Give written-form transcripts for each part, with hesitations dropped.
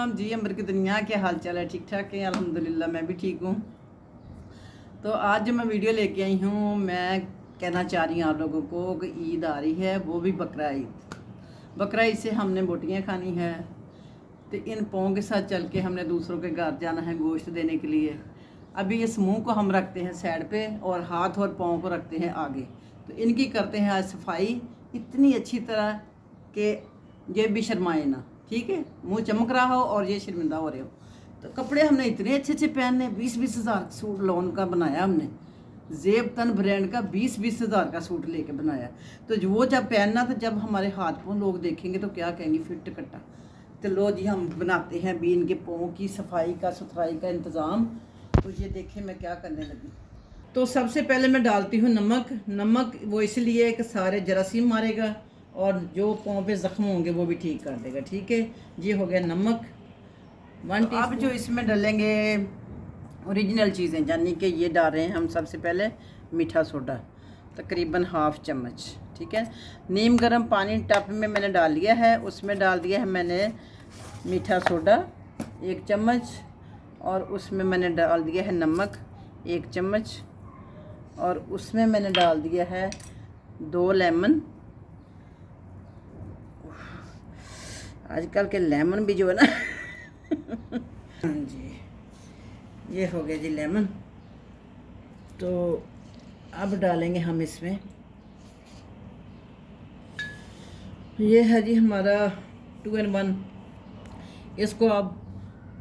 सलाम जी। अमर की दुनिया के हाल चाल है? ठीक ठाक है अल्हम्दुलिल्लाह, मैं भी ठीक हूँ। तो आज जो मैं वीडियो लेके आई हूँ, मैं कहना चाह रही हूँ आप लोगों को कि ईद आ रही है, वो भी बकरा ईद। बकरा ईद से हमने बोटियाँ खानी है, तो इन पाँव के साथ चल के हमने दूसरों के घर जाना है गोश्त देने के लिए। अभी इस मुँह को हम रखते हैं साइड पे और हाथ और पाँव को रखते हैं आगे। तो इनकी करते हैं आज सफाई इतनी अच्छी तरह कि ये भी शर्माए ना, ठीक है। मुंह चमक रहा हो और ये शर्मिंदा हो रहे हो। तो कपड़े हमने इतने अच्छे अच्छे पहनने, 20-20 हज़ार सूट लोन का बनाया हमने, जेब तन ब्रांड का 20-20 हज़ार का सूट लेके बनाया। तो जो वो जब पहनना, तो जब हमारे हाथ पाँव लोग देखेंगे तो क्या कहेंगे, फिट कट्टा। तो लो जी, हम बनाते हैं भी इनके पाँव की सफाई का सुथराई का इंतज़ाम। तो ये देखें मैं क्या करने लगी। तो सबसे पहले मैं डालती हूँ नमक वो इसलिए कि सारे जरासीम मारेगा और जो पाँव पे ज़ख्म होंगे वो भी ठीक कर देगा, ठीक है। ये हो गया नमक 1 टी। अब जो इसमें डालेंगे ओरिजिनल चीज़ें, यानी कि ये डाल रहे हैं हम सबसे पहले मीठा सोडा, तकरीबन हाफ़ चम्मच, ठीक है। नीम गर्म पानी टप में मैंने डाल लिया है, उसमें डाल दिया है मैंने मीठा सोडा 1 चम्मच, और उसमें मैंने डाल दिया है नमक 1 चम्मच, और उसमें मैंने डाल दिया है 2 लेमन। आजकल के लेमन भी जो है ना हाँ जी, ये हो गया जी लेमन। तो अब डालेंगे हम इसमें, ये है जी हमारा 2 in 1। इसको आप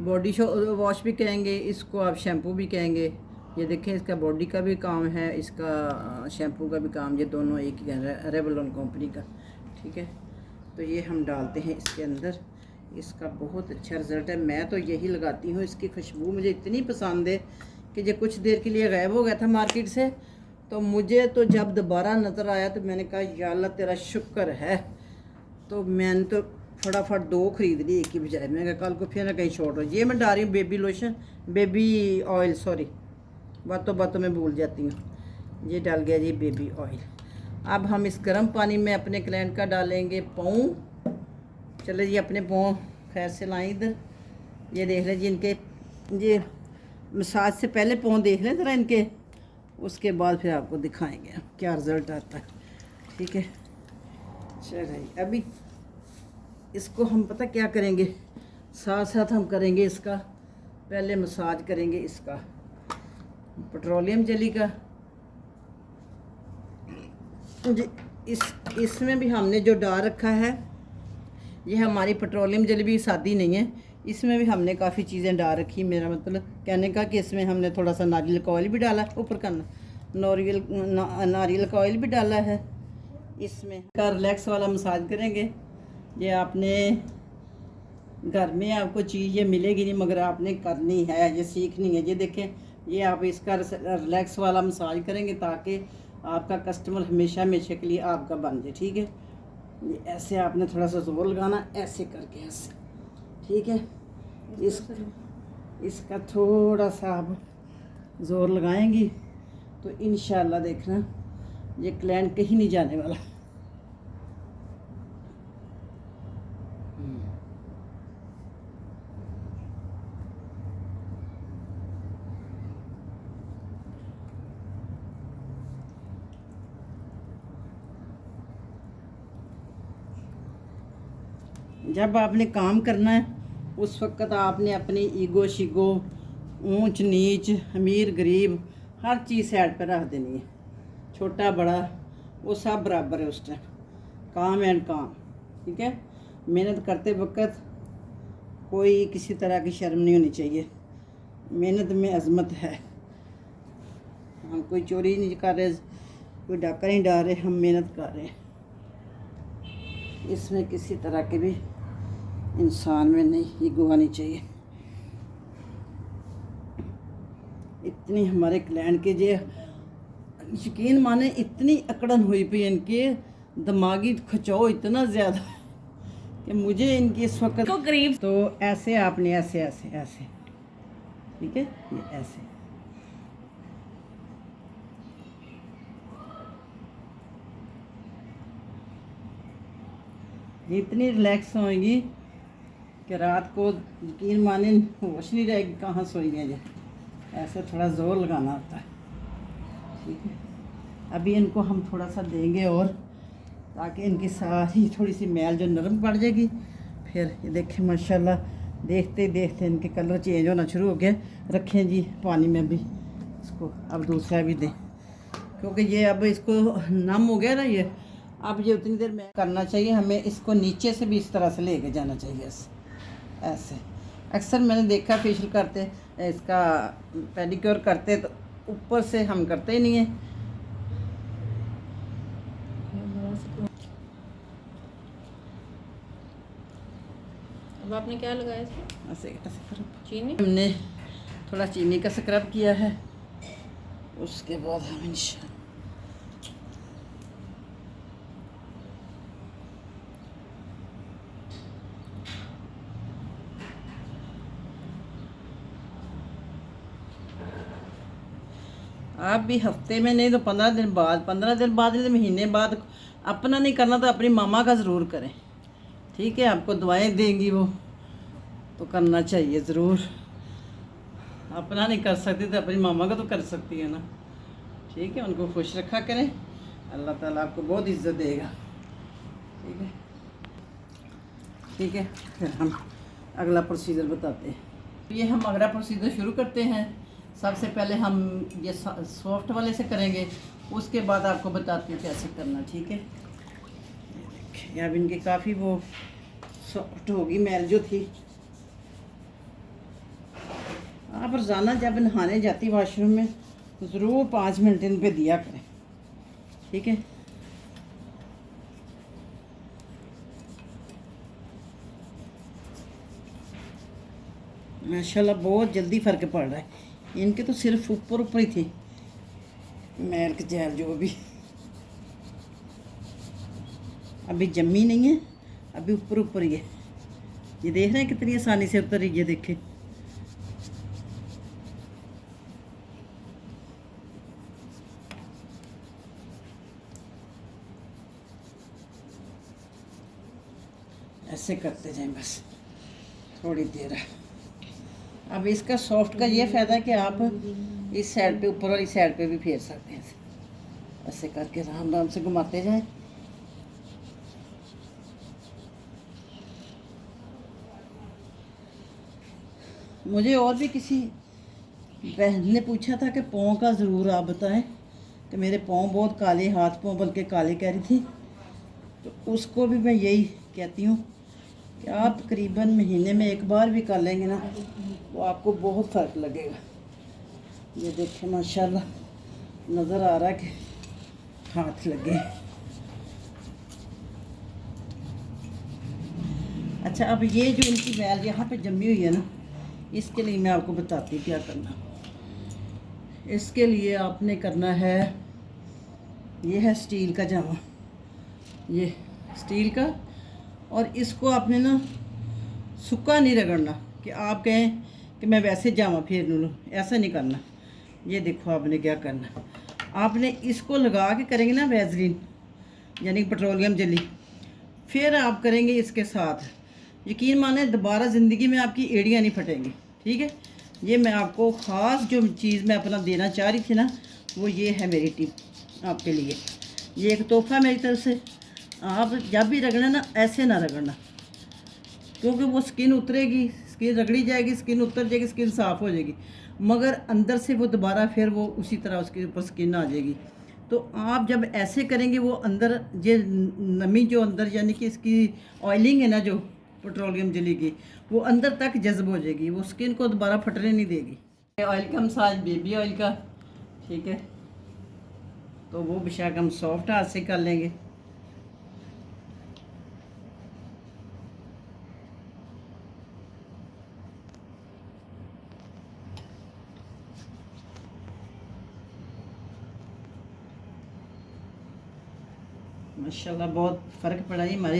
बॉडी वॉश भी कहेंगे, इसको आप शैम्पू भी कहेंगे। ये देखें, इसका बॉडी का भी काम है, इसका शैम्पू का भी काम, ये दोनों एक ही है, रेवलॉन कंपनी का, ठीक है। तो ये हम डालते हैं इसके अंदर। इसका बहुत अच्छा रिज़ल्ट है, मैं तो यही लगाती हूँ। इसकी खुशबू मुझे इतनी पसंद है कि ये कुछ देर के लिए गायब हो गया था मार्केट से, तो मुझे तो जब दोबारा नज़र आया तो मैंने कहा या अल्लाह तेरा शुक्र है। तो मैंने तो फटाफट 2 खरीद ली एक ही बजाय। मैंने कहा कल को फिर ना कहीं छोड़ दो। ये मैं डाल रही हूँ baby lotion, baby oil, sorry बातों बातों में भूल जाती हूँ। ये डाल गया जी बेबी ऑयल। अब हम इस गर्म पानी में अपने क्लाइंट का डालेंगे पाँव। चले जी, अपने पाँव खैर से लाएँ इधर। ये देख लें जी इनके, ये मसाज से पहले पाँव देख लें ज़रा इनके, उसके बाद फिर आपको दिखाएंगे क्या रिज़ल्ट आता है, ठीक है। चलिए अभी इसको हम पता क्या करेंगे, साथ साथ हम करेंगे इसका, पहले मसाज करेंगे इसका पेट्रोलियम जेली का जी। इसमें भी हमने जो डाल रखा है, ये हमारी पेट्रोलियम जेली भी सादी नहीं है, इसमें भी हमने काफ़ी चीज़ें डाल रखी। मेरा मतलब कहने का कि इसमें हमने थोड़ा सा नारियल का ऑयल भी डाला, ऊपर का नारियल का ऑयल भी डाला है। इसमें का रिलैक्स वाला मसाज करेंगे। ये आपने घर में आपको चीज़ ये मिलेगी नहीं, मगर आपने करनी है, ये सीखनी है। ये देखें, ये आप इसका रिलैक्स वाला मसाज करेंगे ताकि आपका कस्टमर हमेशा हमेशा के लिए आपका बन जाए, ठीक है। ये ऐसे आपने थोड़ा सा जोर लगाना, ऐसे करके ऐसे, ठीक है। इसका थोड़ा सा आप ज़ोर लगाएंगी तो इंशाल्लाह देखना ये क्लाइंट कहीं नहीं जाने वाला। जब आपने काम करना है उस वक़्त आपने अपनी ईगो शीगो, ऊंच नीच, अमीर गरीब, हर चीज़ साइड पर रख देनी है। छोटा बड़ा वो सब बराबर है उस टाइम, काम एंड काम, ठीक है। मेहनत करते वक्त कोई किसी तरह की शर्म नहीं होनी चाहिए। मेहनत में अजमत है। हम कोई चोरी नहीं कर रहे, कोई डाका नहीं डाल रहे, हम मेहनत कर रहे हैं। इसमें किसी तरह की भी इंसान में नहीं ईगो आनी चाहिए। इतनी हमारे क्लाइंट के जे यकीन माने इतनी अकड़न हुई पी इनके, दिमागी खिंचाव इतना ज़्यादा कि मुझे इनकी इस वक्त को करीब। तो ऐसे आपने ऐसे ऐसे ऐसे, ठीक है, ये ऐसे इतनी रिलैक्स होएगी कि रात को यकीन माने होश नहीं रहेगी कहाँ सोई है ये, ऐसे थोड़ा ज़ोर लगाना होता है। ठीक है, अभी इनको हम थोड़ा सा देंगे और, ताकि इनकी सारी थोड़ी सी मैल जो नरम पड़ जाएगी। फिर ये देखें माशाल्लाह, देखते देखते इनके कलर चेंज होना शुरू हो गया। रखें जी पानी में भी इसको, अब दूसरा भी दें, क्योंकि ये अब इसको नम हो गया ना ये, अब ये उतनी देर में करना चाहिए हमें। इसको नीचे से भी इस तरह से लेके जाना चाहिए ऐसे। अक्सर मैंने देखा फेशियल करते, इसका पेडिक्योर करते तो ऊपर से हम करते ही नहीं है। अब आपने क्या लगाया इसमें? ऐसे ऐसे करो। चीनी हमने थोड़ा चीनी का स्क्रब किया है, उसके बाद हम इंशाल्लाह आप भी हफ्ते में नहीं तो 15 दिन बाद, 15 दिन बाद नहीं तो महीने बाद, अपना नहीं करना तो अपनी मामा का ज़रूर करें। ठीक है, आपको दवाएं देंगी वो तो करना चाहिए ज़रूर। अपना नहीं कर सकती तो अपनी मामा का तो कर सकती है ना। ठीक है, उनको खुश रखा करें, अल्लाह ताला आपको बहुत इज़्ज़त देगा। ठीक है, ठीक है, फिर हम अगला प्रोसीजर बताते हैं। ये हम अगला प्रोसीजर शुरू करते हैं। सबसे पहले हम ये सॉफ्ट वाले से करेंगे, उसके बाद आपको बताती हूँ कैसे करना। ठीक है, ये देखिए अब इनकी काफ़ी वो सॉफ्ट होगी मैल जो थी। आप रोज़ाना जब नहाने जाती वॉशरूम में तो ज़रूर 5 मिनट इन पे दिया करें। ठीक है, माशाल्लाह बहुत जल्दी फ़र्क पड़ रहा है। इनके तो सिर्फ ऊपर ऊपर ही थी मैल के जैल, जो भी अभी जमी नहीं है, अभी ऊपर ऊपर ही है। ये देख रहे हैं कितनी आसानी से उतर रही है, देखें। ऐसे करते जाएं बस थोड़ी देर। अब इसका सॉफ्ट का ये फ़ायदा है कि आप इस साइड पे, ऊपर वाली साइड पे भी फेर सकते हैं। ऐसे करके आराम आराम से घुमाते जाएं। मुझे और भी किसी बहन ने पूछा था कि पाँव का ज़रूर आप बताएं, कि मेरे पाँव बहुत काले, हाथ पाँव बल्कि काले कह रही थी। तो उसको भी मैं यही कहती हूँ कि आप तकरीबन महीने में एक बार भी कर लेंगे ना, वो आपको बहुत फ़र्क लगेगा। ये देखें माशाल्लाह, नज़र आ रहा है कि हाथ लगे। अच्छा, अब ये जो इनकी मैल यहाँ पे जमी हुई है ना, इसके लिए मैं आपको बताती हूँ क्या करना। इसके लिए आपने करना है, ये है स्टील का जामा, ये स्टील का, और इसको आपने ना सूखा नहीं रगड़ना कि आप कहें कि मैं वैसे जामा फेर लूँ, ऐसा नहीं करना। ये देखो आपने क्या करना, आपने इसको लगा के करेंगे ना वैसलीन, यानी पेट्रोलियम जेली, फिर आप करेंगे इसके साथ, यकीन माने दोबारा ज़िंदगी में आपकी एड़ियाँ नहीं फटेंगी। ठीक है, ये मैं आपको ख़ास जो चीज़ मैं अपना देना चाह रही थी ना, वो ये है मेरी टिप आपके लिए। ये एक तोहफ़ा मेरी तरफ से। आप जब भी रगड़ना ना, ऐसे ना रगड़ना, क्योंकि वो स्किन उतरेगी, स्किन रगड़ी जाएगी, स्किन उतर जाएगी, स्किन साफ़ हो जाएगी, मगर अंदर से वो दोबारा फिर वो उसी तरह उसके ऊपर स्किन आ जाएगी। तो आप जब ऐसे करेंगे, वो अंदर ये नमी जो अंदर, यानी कि इसकी ऑयलिंग है ना जो पेट्रोलियम जेली की, वो अंदर तक जज्ब हो जाएगी, वो स्किन को दोबारा फटने नहीं देगी। ऑयल का मसाज बेबी ऑयल का, ठीक है, तो वो बेशक हम सॉफ्ट हाथ से कर लेंगे। माशाल्लाह बहुत फ़र्क पड़ा है, हमारे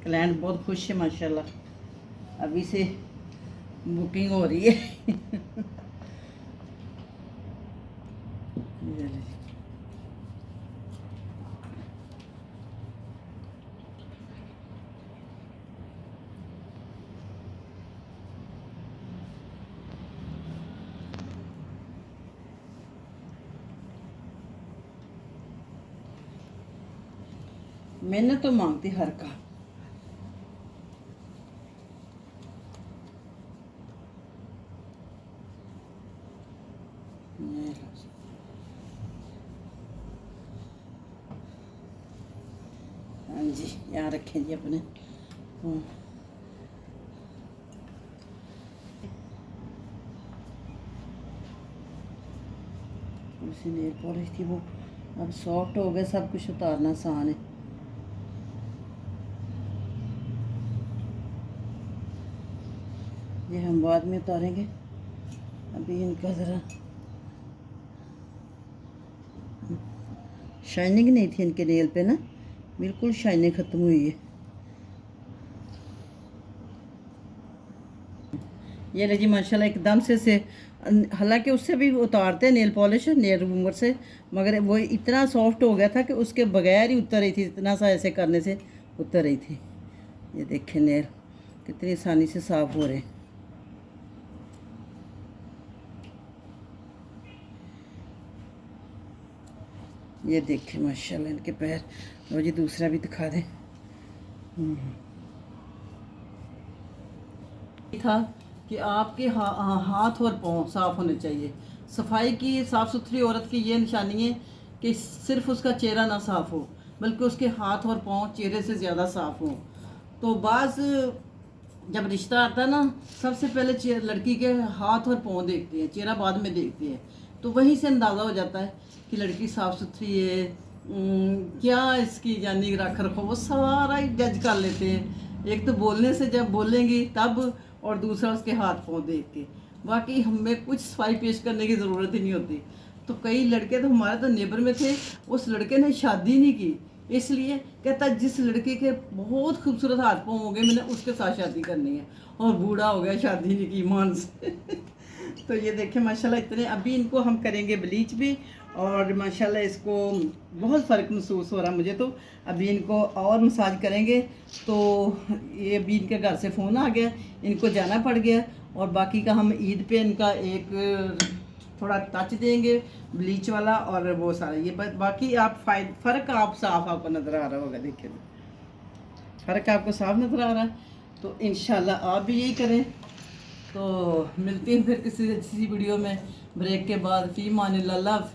क्लाइंट बहुत खुश है माशाल्लाह। अभी से बुकिंग हो रही है। मेहनत तो मांगती हर का। ये लो जी। हाँ जी, यहाँ रखें जी अपने। उसी नेल पॉलिश थी वो, अब सॉफ्ट हो गए, सब कुछ उतारना आसान है। ये हम बाद में उतारेंगे, अभी इनका ज़रा शाइनिंग नहीं थी इनके नेल पे ना, बिल्कुल शाइनिंग ख़त्म हुई है। ये ले जी माशाल्लाह एकदम से हालांकि उससे भी उतारते हैं नेल पॉलिश नेल रिमूवर से, मगर वो इतना सॉफ्ट हो गया था कि उसके बगैर ही उतर रही थी, इतना सा ऐसे करने से उतर रही थी। ये देखें नेल कितनी आसानी से साफ़ हो रहे हैं। ये देखें माशाल्लाह इनके पैर। और जी दूसरा भी दिखा दें। था कि आपके हाथ और पाँव साफ़ होने चाहिए। सफाई की, साफ़ सुथरी औरत की ये निशानी है कि सिर्फ उसका चेहरा ना साफ़ हो, बल्कि उसके हाथ और पाँव चेहरे से ज़्यादा साफ़ हो। तो बाज़ जब रिश्ता आता है ना, सबसे पहले लड़की के हाथ और पाँव देखते हैं, चेहरा बाद में देखते हैं। तो वहीं से अंदाज़ा हो जाता है कि लड़की साफ़ सुथरी है, क्या इसकी यानी रख रखो, वो सारा ही जज कर लेते हैं। एक तो बोलने से जब बोलेंगी तब, और दूसरा उसके हाथ पाँव देख के। बाकी हमें कुछ सफाई पेश करने की ज़रूरत ही नहीं होती। तो कई लड़के तो हमारे तो नेबर में थे, उस लड़के ने शादी नहीं की, इसलिए कहता जिस लड़के के बहुत खूबसूरत हाथ पाँव हो गए मैंने उसके साथ शादी करनी है, और बूढ़ा हो गया शादी नहीं की मान से। तो ये देखें माशाल्लाह इतने, अभी इनको हम करेंगे ब्लीच भी, और माशाल्लाह इसको बहुत फ़र्क महसूस हो रहा मुझे। तो अभी इनको और मसाज करेंगे। तो ये अभी इनके घर से फ़ोन आ गया, इनको जाना पड़ गया, और बाकी का हम ईद पे इनका एक थोड़ा टच देंगे ब्लीच वाला, और वो सारा ये बाकी आप फ़र्क आप साफ आपको नज़र आ रहा होगा। देखिए फ़र्क आपको साफ नज़र आ रहा है। तो इंशाल्लाह आप भी यही करें। तो मिलती हैं फिर किसी अच्छी वीडियो में ब्रेक के बाद। फ़ी मानिल्लाह, अल्लाह हाफ़िज़।